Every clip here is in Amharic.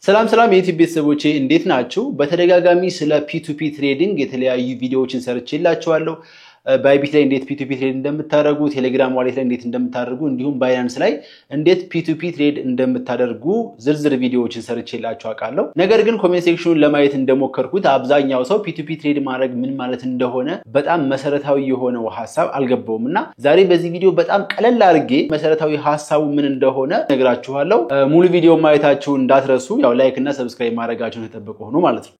ሰላም የዩቲዩብ ቤተሰቦቼ እንዴት ናችሁ? በተደጋጋሚ ስለ P2P ትሬዲንግ የተለያዩ ቪዲዮዎችን ሰርቼላችኋለሁ። ባይቢት ላይ እንዴት P2P ትሬድ እንደምታደርጉ፣ ቴሌግራም ዋሌት ላይ እንዴት እንደምታደርጉ፣ እንዲሁም ባይናንስ ላይ እንዴት P2P ትሬድ እንደምታደርጉ ዝርዝር ቪዲዮዎችን ሰርቼላችሁ አውቃለሁ። ነገር ግን ኮሜንት ሴክሽኑን ለማየት እንደሞከርኩት አብዛኛው ሰው P2P ትሬድ ማድረግ ምን ማለት እንደሆነ በጣም መሰረታዊ የሆነው ሐሳብ አልገባውምና ዛሬ በዚህ ቪዲዮ በጣም ቀለል አድርጌ መሰረታዊ ሐሳቡ ምን እንደሆነ ነግራችኋለሁ። ሙሉ ቪዲዮ ማየታችሁ እንዳትረሱ፣ ያው ላይክ እና ሰብስክራይብ ማድረጋችሁን ተጠብቁ ሆኖ ማለት ነው።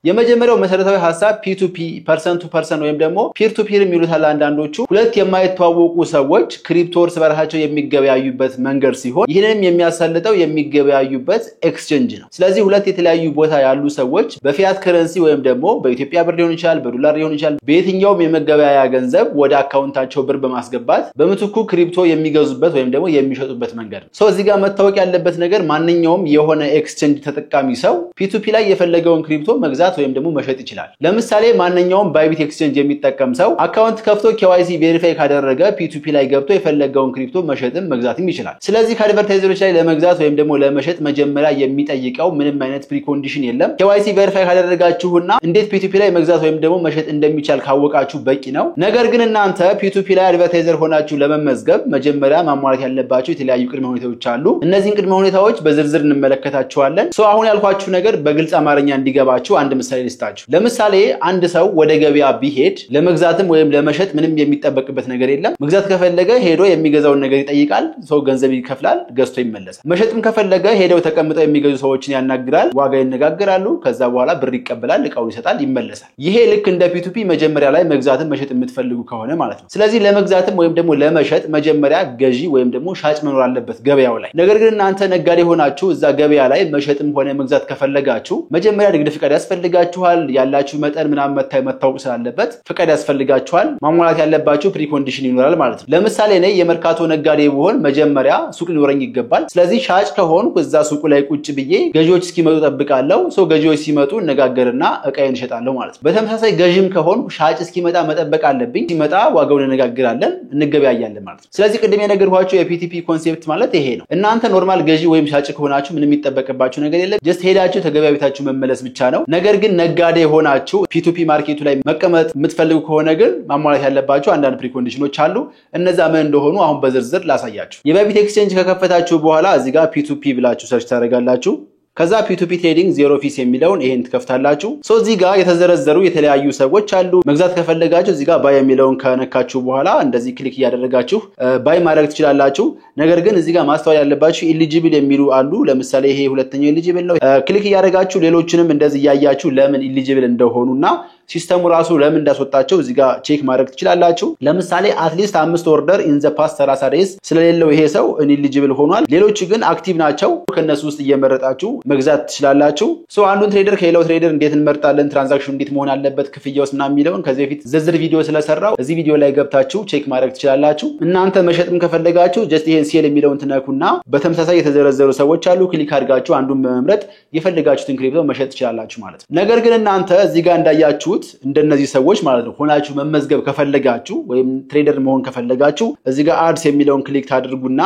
የመጀመሪያው መሰረታዊ ሐሳብ P2P ፐርሰን ቱ ፐርሰን ወይም ደግሞ ፒር ቱ ፒር የሚሉታል አንዳንዶቹ ሁለት የማይተዋወቁ ሰዎች ክሪፕቶ እርስ በርሳቸው የሚገበያዩበት መንገድ ሲሆን ይህንንም የሚያሳልጠው የሚገበያዩበት ኤክስቼንጅ ነው። ስለዚህ ሁለት የተለያዩ ቦታ ያሉ ሰዎች በፊያት ከረንሲ ወይም ደግሞ በኢትዮጵያ ብር ሊሆን ይችላል፣ በዶላር ሊሆን ይችላል፣ በየትኛውም የመገበያያ ገንዘብ ወደ አካውንታቸው ብር በማስገባት በምትኩ ክሪፕቶ የሚገዙበት ወይም ደግሞ የሚሸጡበት መንገድ ነው። እዚህ ጋር መታወቅ ያለበት ነገር ማንኛውም የሆነ ኤክስቼንጅ ተጠቃሚ ሰው P2P ላይ የፈለገውን ክሪፕቶ መግዛት ወይም ደግሞ መሸጥ ይችላል። ለምሳሌ ማንኛውም ባይቢት ኤክስቼንጅ የሚጠቀም ሰው አካውንት ከፍቶ KYC ቬሪፋይ ካደረገ P2P ላይ ገብቶ የፈለገውን ክሪፕቶ መሸጥም መግዛትም ይችላል። ስለዚህ ከአድቨርታይዘሮች ላይ ለመግዛት ወይም ደግሞ ለመሸጥ መጀመሪያ የሚጠይቀው ምንም አይነት ፕሪኮንዲሽን የለም። KYC ቬሪፋይ ካደረጋችሁና እንዴት P2P ላይ መግዛት ወይም ደግሞ መሸጥ እንደሚቻል ካወቃችሁ በቂ ነው። ነገር ግን እናንተ P2P ላይ አድቨርታይዘር ሆናችሁ ለመመዝገብ መጀመሪያ ማሟላት ያለባችሁ የተለያዩ ቅድመ ሁኔታዎች አሉ። እነዚህን ቅድመ ሁኔታዎች በዝርዝር እንመለከታቸዋለን። አሁን ያልኳችሁ ነገር በግልጽ አማርኛ እንዲገባችሁ አንድ ምሳሌ ልስጣችሁ። ለምሳሌ አንድ ሰው ወደ ገበያ ቢሄድ ለመግዛትም ወይም ለመሸጥ ምንም የሚጠበቅበት ነገር የለም። መግዛት ከፈለገ ሄዶ የሚገዛውን ነገር ይጠይቃል፣ ሰው ገንዘብ ይከፍላል፣ ገዝቶ ይመለሳል። መሸጥም ከፈለገ ሄደው ተቀምጠው የሚገዙ ሰዎችን ያናግራል፣ ዋጋ ይነጋገራሉ፣ ከዛ በኋላ ብር ይቀበላል፣ እቃውን ይሰጣል፣ ይመለሳል። ይሄ ልክ እንደ P2P መጀመሪያ ላይ መግዛትም መሸጥ የምትፈልጉ ከሆነ ማለት ነው። ስለዚህ ለመግዛትም ወይም ደግሞ ለመሸጥ መጀመሪያ ገዢ ወይም ደግሞ ሻጭ መኖር አለበት ገበያው ላይ። ነገር ግን እናንተ ነጋዴ ሆናችሁ እዛ ገበያ ላይ መሸጥም ሆነ መግዛት ከፈለጋችሁ መጀመሪያ ንግድ ፍቃድ ያስፈልጋችኋል። ያላችሁ መጠን ምናምን መታወቅ ስላለበት ፍቃድ ያስፈልጋችኋል። ማሟላት ያለባችሁ ፕሪኮንዲሽን ይኖራል ማለት ነው። ለምሳሌ እኔ የመርካቶ ነጋዴ ብሆን መጀመሪያ ሱቅ ሊኖረኝ ይገባል። ስለዚህ ሻጭ ከሆንኩ እዛ ሱቁ ላይ ቁጭ ብዬ ገዢዎች እስኪመጡ ጠብቃለሁ። ገዢዎች ሲመጡ እነጋገርና እቃዬን እሸጣለሁ ማለት ነው። በተመሳሳይ ገዢም ከሆንኩ ሻጭ እስኪመጣ መጠበቅ አለብኝ። ሲመጣ ዋጋውን እነጋገራለን፣ እንገበያያለን ማለት ነው። ስለዚህ ቅድም የነገርኳችሁ የፒቲፒ ኮንሴፕት ማለት ይሄ ነው። እናንተ ኖርማል ገዢ ወይም ሻጭ ከሆናችሁ ምንም የሚጠበቅባችሁ ነገር የለም። ጀስት ሄዳችሁ ተገበያይታችሁ መመለስ ብቻ ነው። ነገር ግን ነጋዴ ሆናችሁ P2P ማርኬቱ ላይ መቀመጥ የምትፈልጉ ከሆነ ግን ማሟላት ያለባችሁ አንዳንድ ፕሪኮንዲሽኖች አሉ። እነዛ ምን እንደሆኑ አሁን በዝርዝር ላሳያችሁ። የባይቢት ኤክስቼንጅ ከከፈታችሁ በኋላ እዚህ ጋር P2P ብላችሁ ሰርች ታደርጋላችሁ። ከዛ P2P ትሬዲንግ ዜሮ ፊስ የሚለውን ይሄን ትከፍታላችሁ። እዚህ ጋር የተዘረዘሩ የተለያዩ ሰዎች አሉ። መግዛት ከፈለጋችሁ እዚህ ጋር ባይ የሚለውን ከነካችሁ በኋላ እንደዚህ ክሊክ እያደረጋችሁ ባይ ማድረግ ትችላላችሁ። ነገር ግን እዚህ ጋር ማስተዋል ያለባችሁ ኢሊጂብል የሚሉ አሉ። ለምሳሌ ይሄ ሁለተኛው ኢሊጂብል ነው። ክሊክ እያደረጋችሁ ሌሎችንም እንደዚህ ያያችሁ ለምን ኢሊጂብል እንደሆኑና ሲስተሙ ራሱ ለምን እንዳስወጣቸው እዚህ ጋር ቼክ ማድረግ ትችላላችሁ። ለምሳሌ አትሊስት 5 ኦርደር ኢን ዘ ፓስት 30 ዴይስ ስለሌለው ይሄ ሰው ኢሊጂብል ሆኗል። ሌሎች ግን አክቲቭ ናቸው። ከነሱ ውስጥ እየመረጣችሁ መግዛት ትችላላችሁ። አንዱን ትሬደር ከሌላው ትሬደር እንዴት እንመርጣለን፣ ትራንዛክሽኑ እንዴት መሆን አለበት፣ ክፍያውስ ምናምን የሚለውን ከዚህ በፊት ዝርዝር ቪዲዮ ስለሰራው እዚህ ቪዲዮ ላይ ገብታችሁ ቼክ ማድረግ ትችላላችሁ። እናንተ መሸጥም ከፈለጋችሁ ጀስት ይሄን ሴል የሚለውን ትነኩና በተመሳሳይ የተዘረዘሩ ሰዎች አሉ። ክሊክ አድርጋችሁ አንዱን በመምረጥ የፈለጋችሁትን ክሪፕቶ መሸጥ ትችላላችሁ ማለት ነው። ነገር ግን እናንተ እዚህ ጋር እንዳያችሁት እንደነዚህ ሰዎች ማለት ነው ሆናችሁ መመዝገብ ከፈለጋችሁ ወይም ትሬደር መሆን ከፈለጋችሁ እዚህ ጋር አድስ የሚለውን ክሊክ ታድርጉና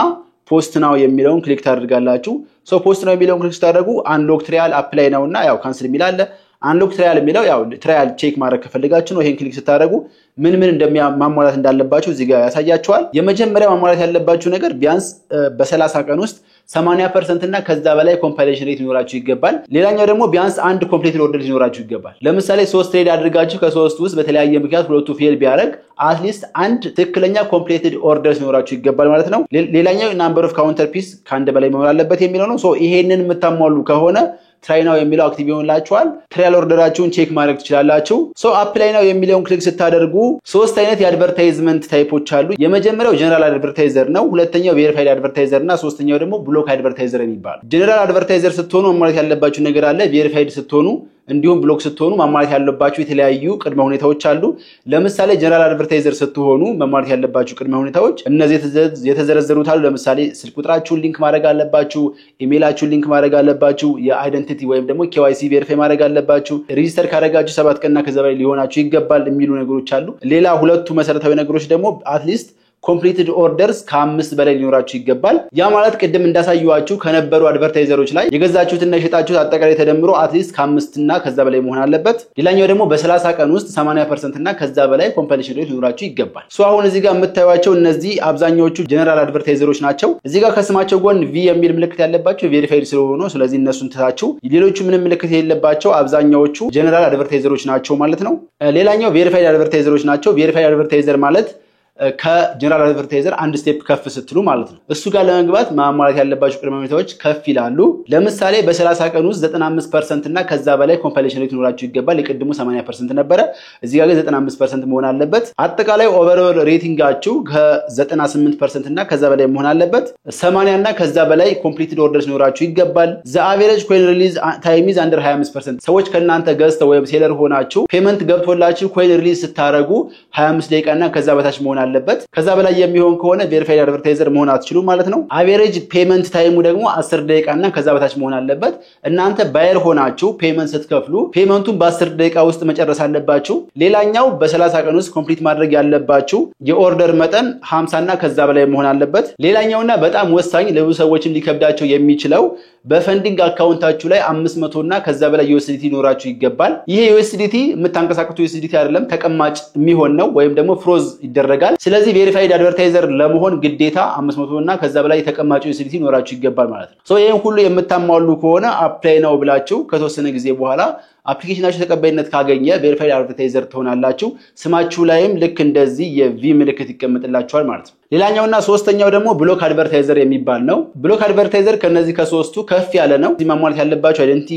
ፖስት ናው የሚለውን ክሊክ ታደርጋላችሁ። ፖስት ናው የሚለውን ክሊክ ታደርጉ አንሎክ ትራያል አፕላይ ነውና ያው ካንስል የሚላለ አንሎክ ትራያል የሚለው ያው ትራያል ቼክ ማድረግ ከፈለጋችሁ ነው። ይሄን ክሊክ ስታደርጉ ምን እንደማሟላት እንዳለባችሁ እዚህ ጋር ያሳያችኋል። የመጀመሪያ ማሟላት ያለባችሁ ነገር ቢያንስ በ30 ቀን ውስጥ 80% እና ከዛ በላይ ኮምፓይሌሽን ሬት ሊኖራችሁ ይገባል። ሌላኛው ደግሞ ቢያንስ አንድ ኮምፕሊት ኦርደር ሊኖራችሁ ይገባል። ለምሳሌ 3 ትሬድ አድርጋችሁ ከ3 ውስጥ በተለያየ ምክንያት ሁለቱ ፌል ቢያደርግ አትሊስት አንድ ትክክለኛ ኮምፕሊትድ ኦርደር ሊኖራችሁ ይገባል ማለት ነው። ሌላኛው ናምበር ኦፍ ካውንተር ፒስ ከአንድ በላይ መሆን አለበት የሚለው ነው። ይሄንን የምታሟሉ ከሆነ ትራይ ናው የሚለው አክቲቭ ይሆንላችኋል። ትራያል ኦርደራችሁን ቼክ ማድረግ ትችላላችሁ። አፕላይ ናው የሚለውን ክሊክ ስታደርጉ 3 አይነት የአድቨርታይዝመንት ታይፖች አሉ። የመጀመሪያው ጀነራል አድቨርታይዘር ነው። ሁለተኛው ቬሪፋይድ አድቨርታይዘር እና ሶስተኛው ደግሞ ብሎክ አድቨርታይዘር የሚባል። ጀነራል አድቨርታይዘር ስትሆኑ ማሟላት ያለባችሁ ነገር አለ። ቬሪፋይድ ስትሆኑ እንዲሁም ብሎክ ስትሆኑ ማሟላት ያለባችሁ የተለያዩ ቅድመ ሁኔታዎች አሉ። ለምሳሌ ጀነራል አድቨርታይዘር ስትሆኑ ማሟላት ያለባችሁ ቅድመ ሁኔታዎች እነዚህ የተዘረዘሩት አሉ። ለምሳሌ ስልክ ቁጥራችሁን ሊንክ ማድረግ አለባችሁ፣ ኢሜይላችሁን ሊንክ ማድረግ አለባችሁ፣ የአይደንቲቲ ወይም ደግሞ KYC ቬሪፋይ ማድረግ አለባችሁ፣ ሬጂስተር ካደረጋችሁ 7 ቀንና ከዛ በላይ ሊሆናችሁ ይገባል የሚሉ ነገሮች አሉ። ሌላ ሁለቱ መሰረታዊ ነገሮች ደግሞ አትሊስት ኮምፕሊትድ ኦርደርስ ከ5 በላይ ሊኖራችሁ ይገባል። ያ ማለት ቅድም እንዳሳየዋችሁ ከነበሩ አድቨርታይዘሮች ላይ የገዛችሁትና የሸጣችሁት አጠቃላይ ተደምሮ አትሊስት ከ5 እና ከዛ በላይ መሆን አለበት። ሌላኛው ደግሞ በ30 ቀን ውስጥ 80% እና ከዛ በላይ ኮምፕሊሽን ሬት ሊኖራችሁ ይገባል። አሁን እዚህ ጋር የምታዩዋቸው እነዚህ አብዛኛዎቹ ጀነራል አድቨርታይዘሮች ናቸው። እዚህ ጋር ከስማቸው ጎን ቪ የሚል ምልክት ያለባቸው ቬሪፋይድ ስለሆኑ ስለዚህ እነሱን ትታችሁ ሌሎቹ ምንም ምልክት የሌለባቸው አብዛኛዎቹ ጀነራል አድቨርታይዘሮች ናቸው ማለት ነው። ሌላኛው ቬሪፋይድ አድቨርታይዘሮች ናቸው። ቬሪፋይድ አድቨርታይዘር ማለት ከጀነራል አድቨርታይዘር አንድ ስቴፕ ከፍ ስትሉ ማለት ነው። እሱ ጋር ለመግባት ማሟላት ያለባችሁ ቅድመ ሁኔታዎች ከፍ ይላሉ። ለምሳሌ በ30 ቀን ውስጥ 95% እና ከዛ በላይ ኮምፕሊሽን ሬት ሊኖራችሁ ይገባል። የቅድሙ 80% ነበረ፣ እዚህ ጋር ግን 95% መሆን አለበት። አጠቃላይ ኦቨርኦል ሬቲንጋችሁ ከ98% እና ከዛ በላይ መሆን አለበት። 80 እና ከዛ በላይ ኮምፕሊትድ ኦርደርስ ሊኖራችሁ ይገባል። ዘ አቨሬጅ ኮይን ሪሊዝ ታይም ኢዝ አንደር 25%። ሰዎች ከናንተ ገዝተው ወይም ሴለር ሆናችሁ ፔመንት ገብቶላችሁ ኮይን ሪሊዝ ስታረጉ 25 ደቂቃ እና ከዛ በታች መሆን አለበት። ከዛ በላይ የሚሆን ከሆነ ቬሪፋይድ አድቨርታይዘር መሆን አትችሉም ማለት ነው። አቨሬጅ ፔመንት ታይሙ ደግሞ 10 ደቂቃ እና ከዛ በታች መሆን አለበት። እናንተ ባየር ሆናችሁ ፔመንት ስትከፍሉ ፔመንቱን በ10 ደቂቃ ውስጥ መጨረስ አለባችሁ። ሌላኛው በ30 ቀን ውስጥ ኮምፕሊት ማድረግ ያለባችሁ የኦርደር መጠን 50 እና ከዛ በላይ መሆን አለበት። ሌላኛውና በጣም ወሳኝ ለብዙ ሰዎችም ሊከብዳቸው የሚችለው በፈንዲንግ አካውንታችሁ ላይ 500 እና ከዛ በላይ USDT ሊኖራችሁ ይገባል። ይሄ USDT የምታንቀሳቅሱ USDT አይደለም፣ ተቀማጭ የሚሆን ነው ወይም ደግሞ ፍሮዝ ይደረጋል። ስለዚህ ቬሪፋይድ አድቨርታይዘር ለመሆን ግዴታ 500 እና ከዛ በላይ ተቀማጭ USDT ሊኖራችሁ ይገባል ማለት ነው። ይሄን ሁሉ የምታሟሉ ከሆነ አፕላይ ነው ብላችሁ ከተወሰነ ጊዜ በኋላ አፕሊኬሽናችሁ ተቀባይነት ካገኘ ቬሪፋይድ አድቨርታይዘር ትሆናላችሁ። ስማችሁ ላይም ልክ እንደዚህ የቪ ምልክት ይቀመጥላችኋል ማለት ነው። ሌላኛውና ሶስተኛው ደግሞ ብሎክ አድቨርታይዘር የሚባል ነው። ብሎክ አድቨርታይዘር ከነዚህ ከሶስቱ ከፍ ያለ ነው። እዚህ ማሟላት ያለባችሁ አይደንቲ፣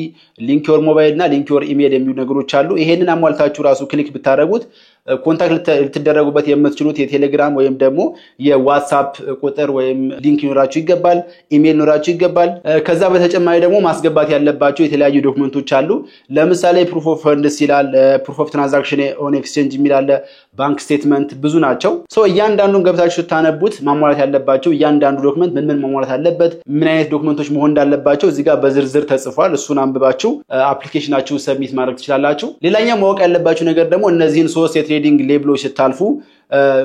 ሊንክ ዮር ሞባይል እና ሊንክ ዮር ኢሜል የሚሉ ነገሮች አሉ። ይሄንን አሟልታችሁ ራሱ ክሊክ ብታደርጉት ኮንታክት ልትደረጉበት የምትችሉት የቴሌግራም ወይም ደግሞ የዋትስአፕ ቁጥር ወይም ሊንክ ሊኖራችሁ ይገባል፣ ኢሜል ሊኖራችሁ ይገባል። ከዛ በተጨማሪ ደግሞ ማስገባት ያለባችሁ የተለያዩ ዶክመንቶች አሉ። ለምሳሌ ፕሩፍ ኦፍ ፈንድስ ይላል፣ ፕሩፍ ኦፍ ትራንዛክሽን ኦን ኤክስቼንጅ የሚላል፣ ባንክ ስቴትመንት ብዙ ናቸው። እያንዳንዱን ገብታችሁ ስታነቡት ማሟላት ያለባችሁ እያንዳንዱ ዶክመንት ምን ምን ማሟላት አለበት፣ ምን አይነት ዶክመንቶች መሆን እንዳለባቸው እዚህ ጋር በዝርዝር ተጽፏል። እሱን አንብባችሁ አፕሊኬሽናችሁ ሰብሚት ማድረግ ትችላላችሁ። ሌላኛው ማወቅ ያለባችሁ ነገር ደግሞ እነዚህን 3 የትሬዲንግ ሌብሎች ስታልፉ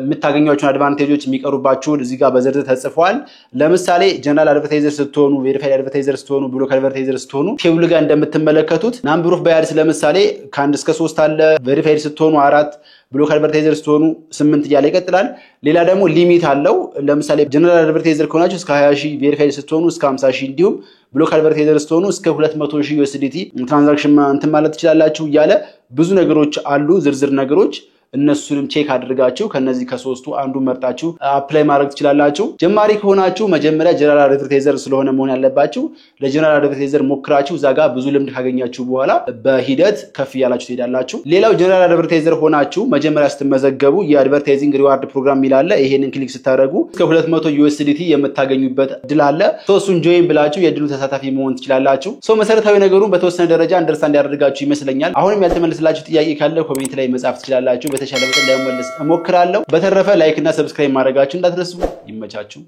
የምታገኟቸውን አድቫንቴጆች የሚቀሩባችሁን እዚህ ጋር በዝርዝር ተጽፏል። ለምሳሌ ጀነራል አድቨርታይዘር ስትሆኑ፣ ቬሪፋይድ አድቨርታይዘር ስትሆኑ፣ ብሎክ አድቨርታይዘር ስትሆኑ ቴብል ጋር እንደምትመለከቱት ናምበር ኦፍ ባየርስ ለምሳሌ ከ1 እስከ 3 አለ። ቬሪፋይድ ስትሆኑ 4፣ ብሎክ አድቨርታይዘር ስትሆኑ 8 እያለ ይቀጥላል። ሌላ ደግሞ ሊሚት አለው። ለምሳሌ ጀነራል አድቨርታይዘር ከሆናችሁ እስከ 20,000፣ ቬሪፋይድ ስትሆኑ እስከ 50,000 እንዲሁም ብሎክ አድቨርታይዘር ስትሆኑ እስከ 200,000 USDT ትራንዛክሽን እንትን ማለት ትችላላችሁ እያለ ብዙ ነገሮች አሉ፣ ዝርዝር ነገሮች። እነሱንም ቼክ አድርጋችሁ ከነዚህ ከሶስቱ አንዱ መርጣችሁ አፕላይ ማድረግ ትችላላችሁ። ጀማሪ ከሆናችሁ መጀመሪያ ጀነራል አድቨርታይዘር ስለሆነ መሆን ያለባችሁ ለጀነራል አድቨርታይዘር ሞክራችሁ ዛጋ ብዙ ልምድ ካገኛችሁ በኋላ በሂደት ከፍ ያላችሁ ትሄዳላችሁ። ሌላው ጀነራል አድቨርታይዘር ሆናችሁ መጀመሪያ ስትመዘገቡ የአድቨርታይዚንግ ሪዋርድ ፕሮግራም ይላል። ይሄንን ክሊክ ስታደርጉ እስከ 200 USDT የምታገኙበት እድል አለ። እሱን ጆይን ብላችሁ የእድሉ ተሳታፊ መሆን ትችላላችሁ። መሰረታዊ ነገሩን በተወሰነ ደረጃ አንደርስታንድ ያደርጋችሁ ይመስለኛል። አሁንም ያልተመለሰላችሁ ጥያቄ ካለ ኮሜንት ላይ መጻፍ ትችላላችሁ። በተሻለ መጠን ለመመለስ እሞክራለሁ። በተረፈ ላይክ እና ሰብስክራይብ ማድረጋችሁ እንዳትረሱ። ይመቻችሁ።